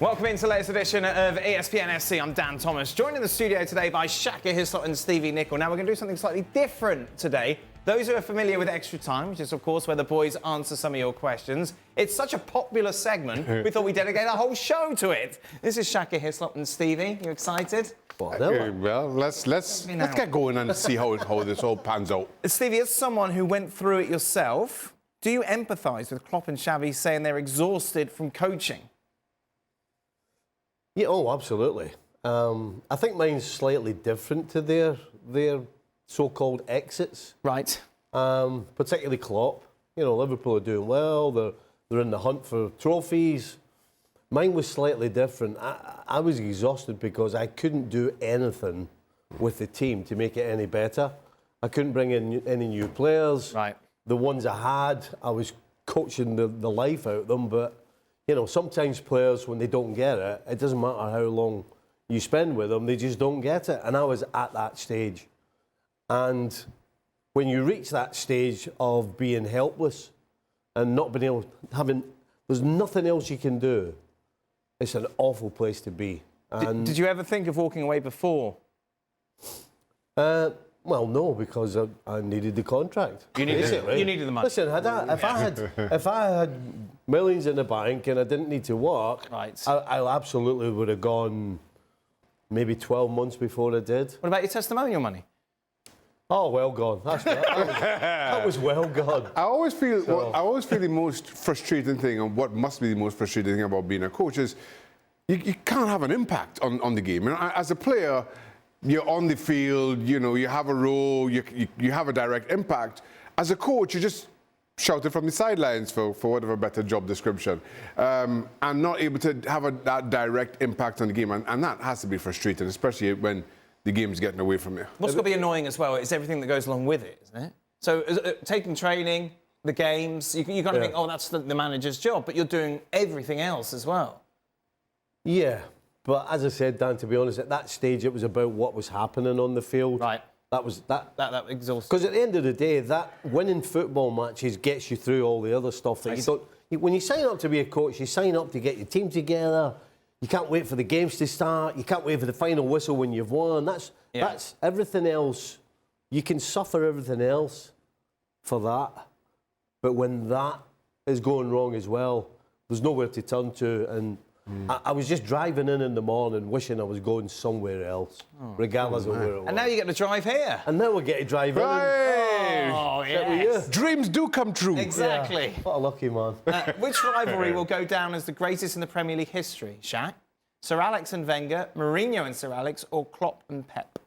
Welcome into the latest edition of ESPN FC. I'm Dan Thomas, joined in the studio today by Shaka Hislop and Stevie Nicol. Now we're going to do something slightly different today. Those who are familiar with Extra Time, which is of course where the boys answer some of your questions, it's such a popular segment, we thought we'd dedicate a whole show to it. This is Shaka Hislop and Stevie. You excited? Well, let's get going and see how this all pans out. Stevie, as someone who went through it yourself, do you empathise with Klopp and Xavi saying they're exhausted from coaching? Yeah, oh, absolutely. I think mine's slightly different to their so-called exits. Right. Particularly Klopp. You know, Liverpool are doing well. They're in the hunt for trophies. Mine was slightly different. I was exhausted because I couldn't do anything with the team to make it any better. I couldn't bring in any new players. Right. The ones I had, I was coaching the life out of them, but you know, sometimes players, when they don't get it, it doesn't matter how long you spend with them, they just don't get it. And I was at that stage. And when you reach that stage of being helpless and not being able, there's nothing else you can do, it's an awful place to be. And did you ever think of walking away before? Well, no, because I needed the contract. You needed the money. Listen, if I had millions in the bank and I didn't need to work, right, I absolutely would have gone maybe 12 months before I did. What about your testimonial money? Oh, well gone. That was well gone. I always feel the most frustrating thing, and what must be the most frustrating thing about being a coach is you can't have an impact on the game. And as a player, you're on the field, you know, you have a role, you have a direct impact. As a coach, you just shout it from the sidelines for whatever better job description, and not able to have that direct impact on the game. And that has to be frustrating, especially when the game's getting away from you. What's got to be annoying as well is everything that goes along with it, isn't it? So taking training, the games, you kind of think, oh, that's the manager's job, but you're doing everything else as well. Yeah. But as I said, Dan, to be honest, at that stage, it was about what was happening on the field. Right. That was that exhausting. Because at the end of the day, that winning football matches gets you through all the other stuff that you don't. When you sign up to be a coach, you sign up to get your team together. You can't wait for the games to start. You can't wait for the final whistle when you've won. That's everything else. You can suffer everything else for that, but when that is going wrong as well, there's nowhere to turn to. And I was just driving in the morning wishing I was going somewhere else, regardless of where it was. And now you get to drive here. And now we get to drive in. Oh, yes. Dreams do come true. Exactly. Yeah. What a lucky man. Which rivalry will go down as the greatest in the Premier League history? Shaq? Sir Alex and Wenger, Mourinho and Sir Alex, or Klopp and Pep?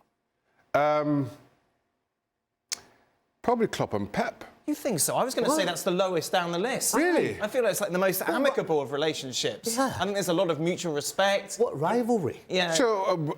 Probably Klopp and Pep. You think so? I was going to say that's the lowest down the list. Really? I feel like it's like the most amicable of relationships. Yeah. I think there's a lot of mutual respect. What rivalry? Yeah. So,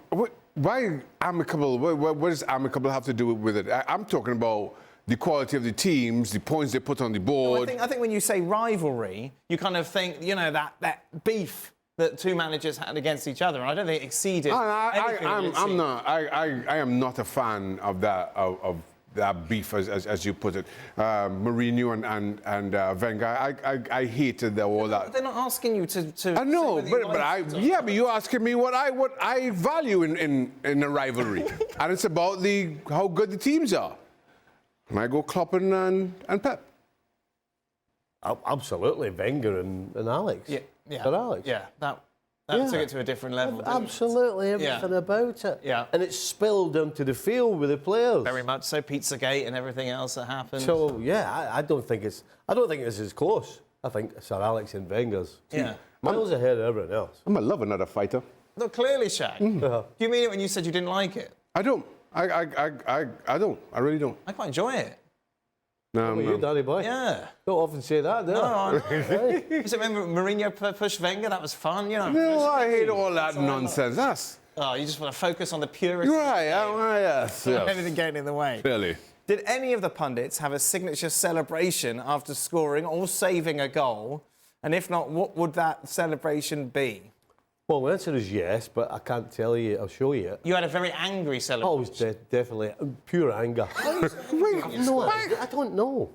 why amicable? What does amicable have to do with it? I'm talking about the quality of the teams, the points they put on the board. I think when you say rivalry, you kind of think, you know, that beef that two managers had against each other. And I don't think it exceeded anything. I am not a fan of that that beef, as you put it. Mourinho and Wenger, I hated all that. They're not asking you to I know, but you're asking me what I value in a rivalry, and it's about how good the teams are. And I go Klopp and Pep. Absolutely, Wenger and Alex. Yeah. Sir Alex. Yeah, that took it to a different level. Absolutely, everything about it. Yeah. And it spilled onto the field with the players. Very much so. Pizzagate and everything else that happened. So yeah, I don't think it's as close. I think Sir Alex and Wenger's miles ahead of everyone else. I'm a love another fighter. No, clearly, Shaq. Do you mean it when you said you didn't like it? I don't. I don't. I really don't. I quite enjoy it. No, You, Danny boy? Yeah. Don't often say that, do you? No, I know. Remember Mourinho pushed Wenger? That was fun, you know. No, I hate all that nonsense. You just want to focus on the purity. Right, yes. Everything getting in the way. Clearly. Did any of the pundits have a signature celebration after scoring or saving a goal? And if not, what would that celebration be? Well, the answer is yes, but I can't tell you. I'll show you. You had a very angry celebration. Oh, it was definitely pure anger. I don't know.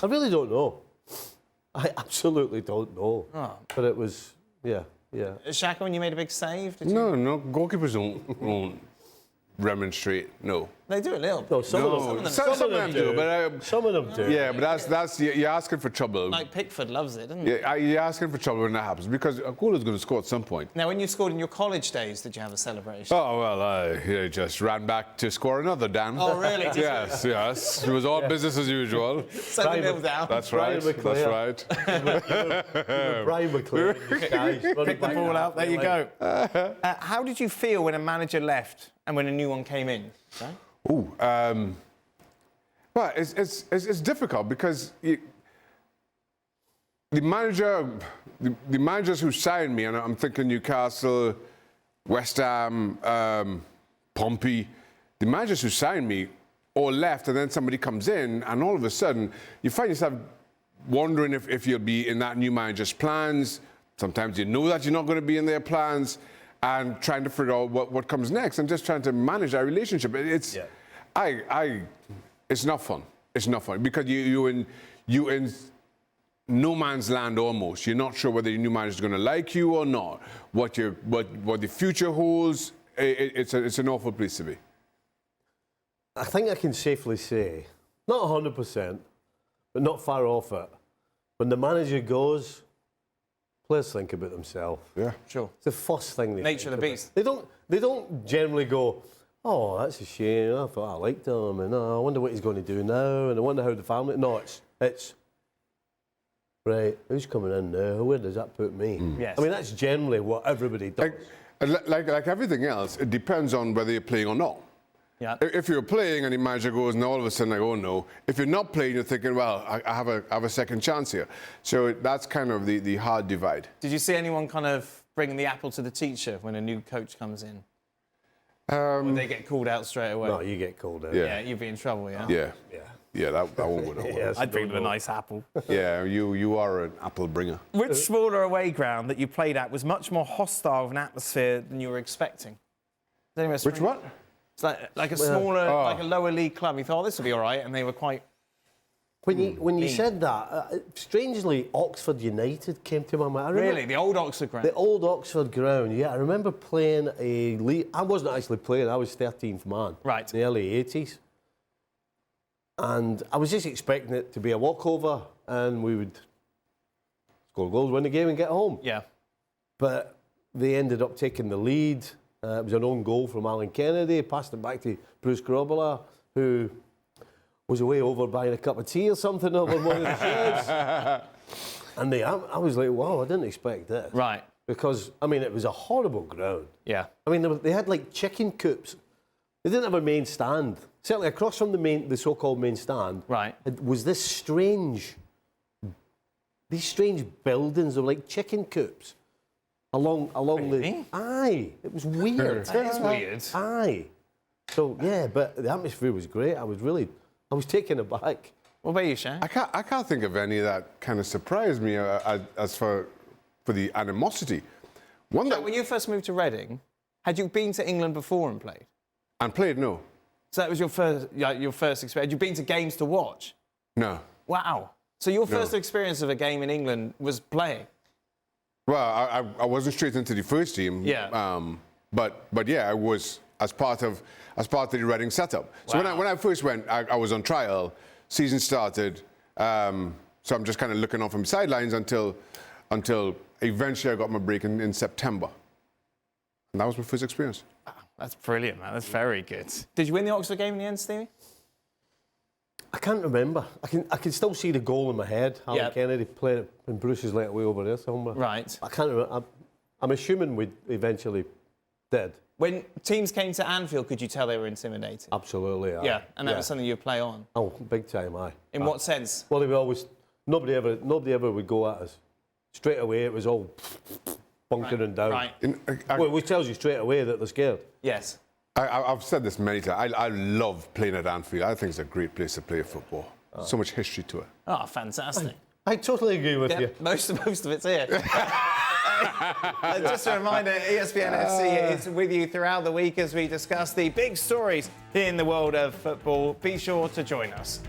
I really don't know. I absolutely don't know. Oh. But it was, yeah. Yeah. Shaka, when you made a big save? Did you? No, goalkeepers don't remonstrate. No. They do a little bit. No, some of them do. But Some of them do. yeah, but that's you're asking for trouble. Like Pickford loves it, doesn't he? Yeah, you're asking for trouble when that happens because a goal is going to score at some point. Now, when you scored in your college days, did you have a celebration? Oh, well, I just ran back to score another, Dan. Oh, really? Did you? Yes. It was all business as usual. 7-0 down. That's right. Brian That's right. Brian McLean. Pick the ball out. There you go. How did you feel when a manager left and when a new one came in? Okay. Ooh, well, it's difficult because the managers who signed me, and I'm thinking Newcastle, West Ham, Pompey, the managers who signed me all left, and then somebody comes in, and all of a sudden you find yourself wondering if you'll be in that new manager's plans. Sometimes you know that you're not going to be in their plans, and trying to figure out what comes next, and just trying to manage that relationship. It's not fun. It's not fun because you in no man's land almost. You're not sure whether your new manager is going to like you or not. What the future holds. It's an awful place to be. I think I can safely say, not 100%, but not far off it. When the manager goes, players think about themselves. Yeah, sure. It's the first thing they Nature of the beast. They don't generally go, oh, that's a shame. I thought I liked him, and I wonder what he's going to do now, and I wonder how the family. No, it's right. Who's coming in now? Where does that put me? Yes. I mean, that's generally what everybody does. Like everything else, it depends on whether you're playing or not. Yeah. If you're playing and the manager goes, and all of a sudden I go, oh no. If you're not playing, you're thinking, well, I have a second chance here. So that's kind of the hard divide. Did you see anyone kind of bringing the apple to the teacher when a new coach comes in? Would they get called out straight away? No, you get called out. Yeah, you'd be in trouble, yeah? Yeah, that one would have. Yes, I'd bring them a nice apple. Yeah, you are an apple bringer. Which smaller away ground that you played at was much more hostile of an atmosphere than you were expecting? Which what? It's like a smaller, like a lower league club. You thought, oh, this will be all right, and they were quite... When you said that, strangely, Oxford United came to my mind. Really? The old Oxford ground? The old Oxford ground, yeah. I remember playing a league. I wasn't actually playing, I was 13th man. Right. In the early 80s. And I was just expecting it to be a walkover and we would score goals, win the game and get home. Yeah. But they ended up taking the lead. It was an own goal from Alan Kennedy, passed it back to Bruce Grobbelaar, who was away over buying a cup of tea or something over one of the sheds. And I was like, wow, I didn't expect this. Right. Because, I mean, it was a horrible ground. Yeah. I mean, they had like chicken coops. They didn't have a main stand. Certainly across from the so-called main stand, right, it was these strange buildings of like chicken coops along really? the. Aye, it was weird. That is weird. Aye. So yeah, but the atmosphere was great. I was taken aback. What about you, Shane? I can't think of any that kind of surprised me as for the animosity. One that when you first moved to Reading, had you been to England before and played? And played, no. So that was your first experience. Had you been to games to watch? No. Wow. So your first experience of a game in England was playing? Well, I wasn't straight into the first team. Yeah. But yeah, I was as part of the Reading setup. So Wow. when I first went, I was on trial. Season started. So I'm just kind of looking on from the sidelines until eventually I got my break in September. And that was my first experience. Wow, that's brilliant, man. That's very good. Did you win the Oxford game in the end, Stevie? I can't remember. I can still see the goal in my head. Alan Yep. Kennedy playing it, and Bruce is let away over there somewhere. Right. I can't remember. I'm assuming we eventually did. When teams came to Anfield, could you tell they were intimidated? Absolutely. Yeah, and that was something you play on. Oh, big time, aye. In what sense? Well, they were always nobody ever would go at us. Straight away, it was all bunkering down. Right. Well, which tells you straight away that they're scared. Yes. I've said this many times. I love playing at Anfield. I think it's a great place to play football. So much history to it. Oh, fantastic. I totally agree with you. Most of it's here. Just a reminder, ESPN FC is with you throughout the week as we discuss the big stories in the world of football. Be sure to join us.